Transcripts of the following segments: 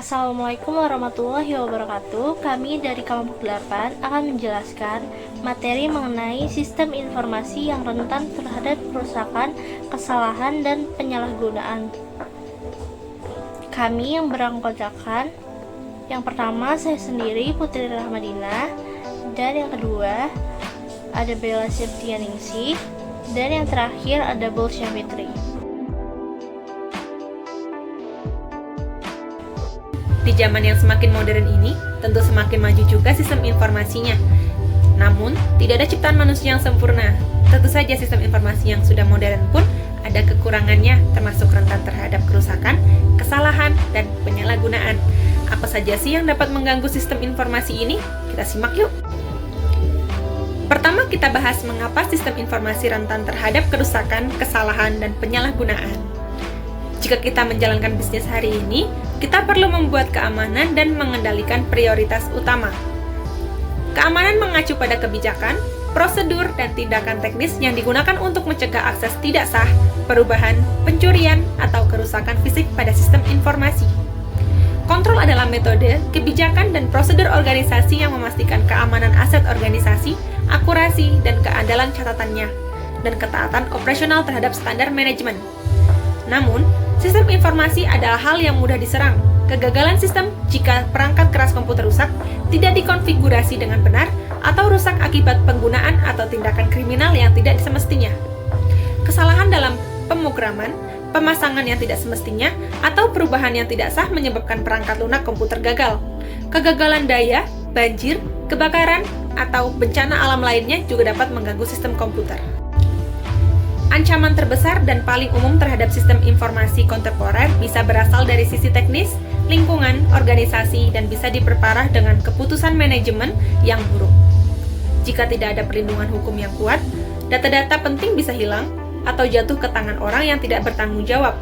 Assalamualaikum warahmatullahi wabarakatuh. Kami dari kelompok 8 akan menjelaskan materi mengenai sistem informasi yang rentan terhadap kerusakan, kesalahan, dan penyalahgunaan. Kami yang beranggotakan, yang pertama saya sendiri Putri Rahmadina, dan yang kedua ada Bella Septianingsih, dan yang terakhir ada Bulsya Fitri. Di zaman yang semakin modern ini, tentu semakin maju juga sistem informasinya. Namun, tidak ada ciptaan manusia yang sempurna. Tentu saja sistem informasi yang sudah modern pun ada kekurangannya, termasuk rentan terhadap kerusakan, kesalahan, dan penyalahgunaan. Apa saja sih yang dapat mengganggu sistem informasi ini? Kita simak yuk! Pertama, kita bahas mengapa sistem informasi rentan terhadap kerusakan, kesalahan, dan penyalahgunaan. Jika kita menjalankan bisnis hari ini, kita perlu membuat keamanan dan mengendalikan prioritas utama. Keamanan mengacu pada kebijakan, prosedur, dan tindakan teknis yang digunakan untuk mencegah akses tidak sah, perubahan, pencurian, atau kerusakan fisik pada sistem informasi. Kontrol adalah metode, kebijakan, dan prosedur organisasi yang memastikan keamanan aset organisasi, akurasi, dan keandalan catatannya, dan ketaatan operasional terhadap standar manajemen. Namun, sistem informasi adalah hal yang mudah diserang. Kegagalan sistem jika perangkat keras komputer rusak, tidak dikonfigurasi dengan benar, atau rusak akibat penggunaan atau tindakan kriminal yang tidak semestinya. Kesalahan dalam pemrograman, pemasangan yang tidak semestinya, atau perubahan yang tidak sah menyebabkan perangkat lunak komputer gagal. Kegagalan daya, banjir, kebakaran, atau bencana alam lainnya juga dapat mengganggu sistem komputer. Ancaman terbesar dan paling umum terhadap sistem informasi kontemporer bisa berasal dari sisi teknis, lingkungan, organisasi, dan bisa diperparah dengan keputusan manajemen yang buruk. Jika tidak ada perlindungan hukum yang kuat, data-data penting bisa hilang atau jatuh ke tangan orang yang tidak bertanggung jawab,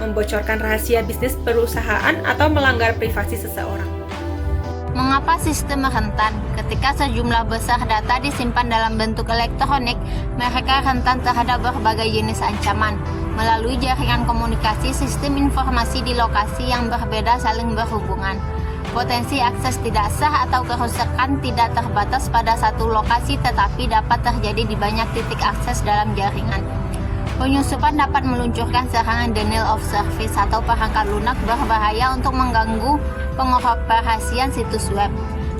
membocorkan rahasia bisnis perusahaan atau melanggar privasi seseorang. Mengapa sistem rentan? Ketika sejumlah besar data disimpan dalam bentuk elektronik, mereka rentan terhadap berbagai jenis ancaman. Melalui jaringan komunikasi, sistem informasi di lokasi yang berbeda saling berhubungan. Potensi akses tidak sah atau kerusakan tidak terbatas pada satu lokasi tetapi dapat terjadi di banyak titik akses dalam jaringan. Penyusupan dapat meluncurkan serangan denial of service atau perangkat lunak berbahaya untuk mengganggu pengoperasian situs web.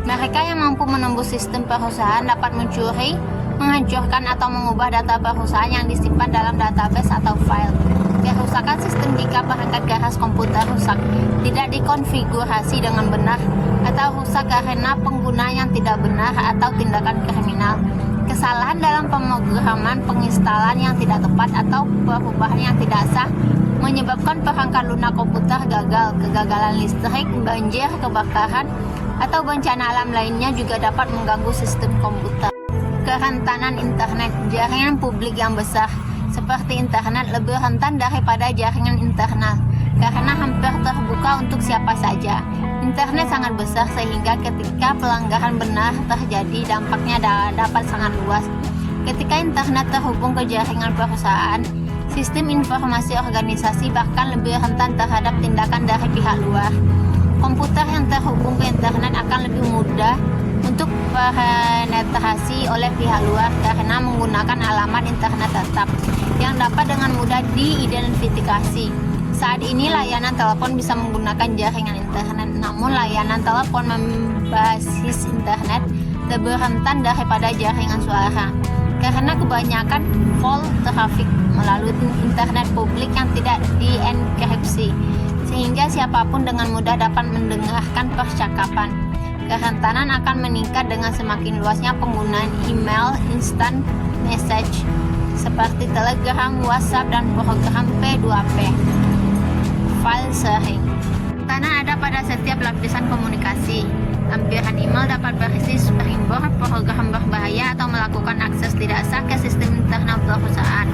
Mereka yang mampu menembus sistem perusahaan dapat mencuri, menghancurkan atau mengubah data perusahaan yang disimpan dalam database atau file. Kerusakan sistem jika perangkat keras komputer rusak, tidak dikonfigurasi dengan benar, atau rusak karena penggunaan yang tidak benar atau tindakan kriminal. Kesalahan dalam pemrograman, penginstalan yang tidak tepat, atau perubahan yang tidak sah menyebabkan perangkat lunak komputer gagal. Kegagalan listrik, banjir, kebakaran, atau bencana alam lainnya juga dapat mengganggu sistem komputer. Kerentanan internet, jaringan publik yang besar seperti internet lebih rentan daripada jaringan internal karena hampir terbuka untuk siapa saja. Internet sangat besar sehingga ketika pelanggaran benar terjadi, dampaknya dapat sangat luas. Ketika internet terhubung ke jaringan perusahaan, sistem informasi organisasi bahkan lebih rentan terhadap tindakan dari pihak luar. Komputer yang terhubung ke internet akan lebih mudah untuk penetrasi oleh pihak luar karena menggunakan alamat internet tetap yang dapat dengan mudah diidentifikasi. Saat ini layanan telepon bisa menggunakan jaringan internet, namun layanan telepon berbasis internet lebih rentan daripada jaringan suara karena kebanyakan full traffic melalui internet publik yang tidak dienkripsi, sehingga siapapun dengan mudah dapat mendengarkan percakapan. Kerentanan akan meningkat dengan semakin luasnya penggunaan email, instant message seperti Telegram, WhatsApp, dan program P2P. File sharing. Kerentanan ada pada setiap lapisan komunikasi. Lampiran email dapat berisi spyware, program berbahaya, atau melakukan akses tidak sah ke sistem internal perusahaan.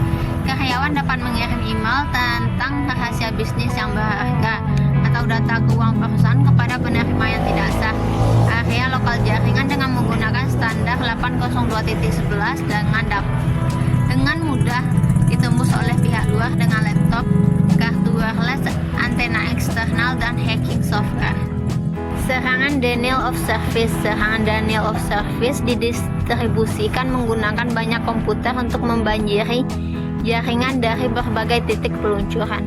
Karyawan dapat mengirim email tentang rahasia bisnis yang berharga atau data keuangan perusahaan kepada penerima yang tidak sah. Area lokal jaringan dengan menggunakan standar 802.11 dengan mudah ditembus oleh pihak luar dengan laptop, kartu wireless, antena eksternal, dan hacking software. Serangan denial of service. Serangan denial of service didistribusikan menggunakan banyak komputer untuk membanjiri jaringan dari berbagai titik peluncuran.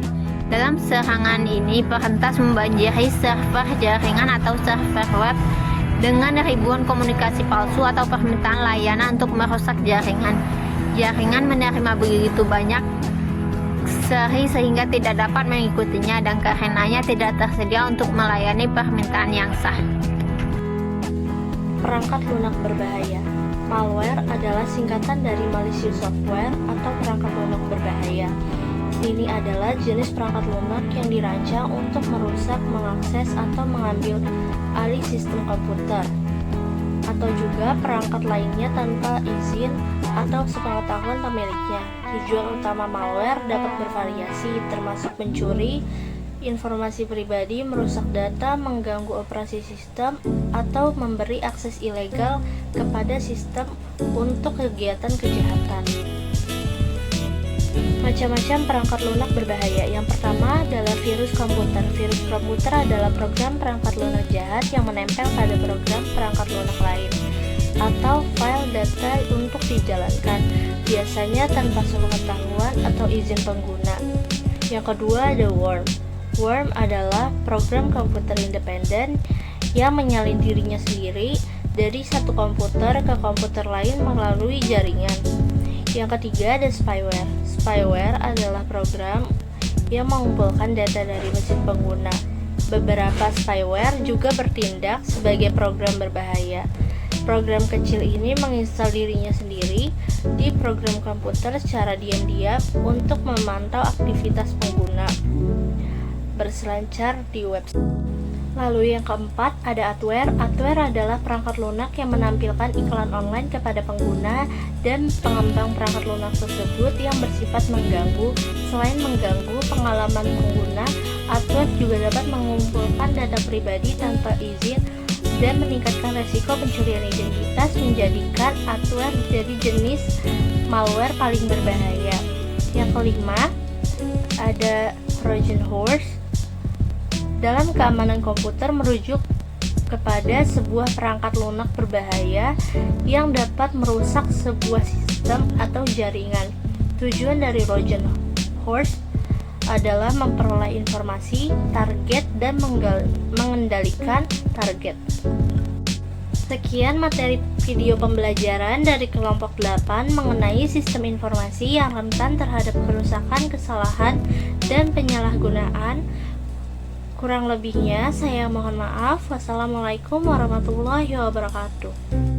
Dalam serangan ini, perentas membanjiri server jaringan atau server web dengan ribuan komunikasi palsu atau permintaan layanan untuk merusak jaringan. Jaringan menerima begitu banyak seri sehingga tidak dapat mengikutinya dan karenanya tidak tersedia untuk melayani permintaan yang sah. Perangkat lunak berbahaya. Malware adalah singkatan dari malicious software atau perangkat lunak berbahaya. Ini adalah jenis perangkat lunak yang dirancang untuk merusak, mengakses, atau mengambil alih sistem komputer, atau juga perangkat lainnya tanpa izin atau sepengetahuan pemiliknya. Tujuan utama malware dapat bervariasi, termasuk mencuri informasi pribadi, merusak data, mengganggu operasi sistem, atau memberi akses ilegal kepada sistem untuk kegiatan kejahatan. Macam-macam perangkat lunak berbahaya. Yang pertama adalah virus komputer. Virus komputer adalah program perangkat lunak jahat yang menempel pada program perangkat lunak lain atau file data untuk dijalankan, biasanya tanpa sepengetahuan atau izin pengguna. Yang kedua ada worm. Worm adalah program komputer independen yang menyalin dirinya sendiri dari satu komputer ke komputer lain melalui jaringan. Yang ketiga ada spyware. Spyware adalah program yang mengumpulkan data dari mesin pengguna. Beberapa spyware juga bertindak sebagai program berbahaya. Program kecil ini menginstal dirinya sendiri di program komputer secara diam-diam untuk memantau aktivitas pengguna berselancar di website. Lalu yang keempat ada adware. Adware adalah perangkat lunak yang menampilkan iklan online kepada pengguna dan pengembang perangkat lunak tersebut yang bersifat mengganggu. Selain mengganggu pengalaman pengguna, adware juga dapat mengumpulkan data pribadi tanpa izin dan meningkatkan resiko pencurian identitas, menjadikan adware jadi jenis malware paling berbahaya. Yang kelima ada Trojan horse. Dalam keamanan komputer merujuk kepada sebuah perangkat lunak berbahaya yang dapat merusak sebuah sistem atau jaringan. Tujuan dari Trojan horse adalah memperoleh informasi, target, dan mengendalikan target. Sekian materi video pembelajaran dari kelompok 8 mengenai sistem informasi yang rentan terhadap kerusakan, kesalahan, dan penyalahgunaan. Kurang lebihnya saya mohon maaf. Wassalamualaikum warahmatullahi wabarakatuh.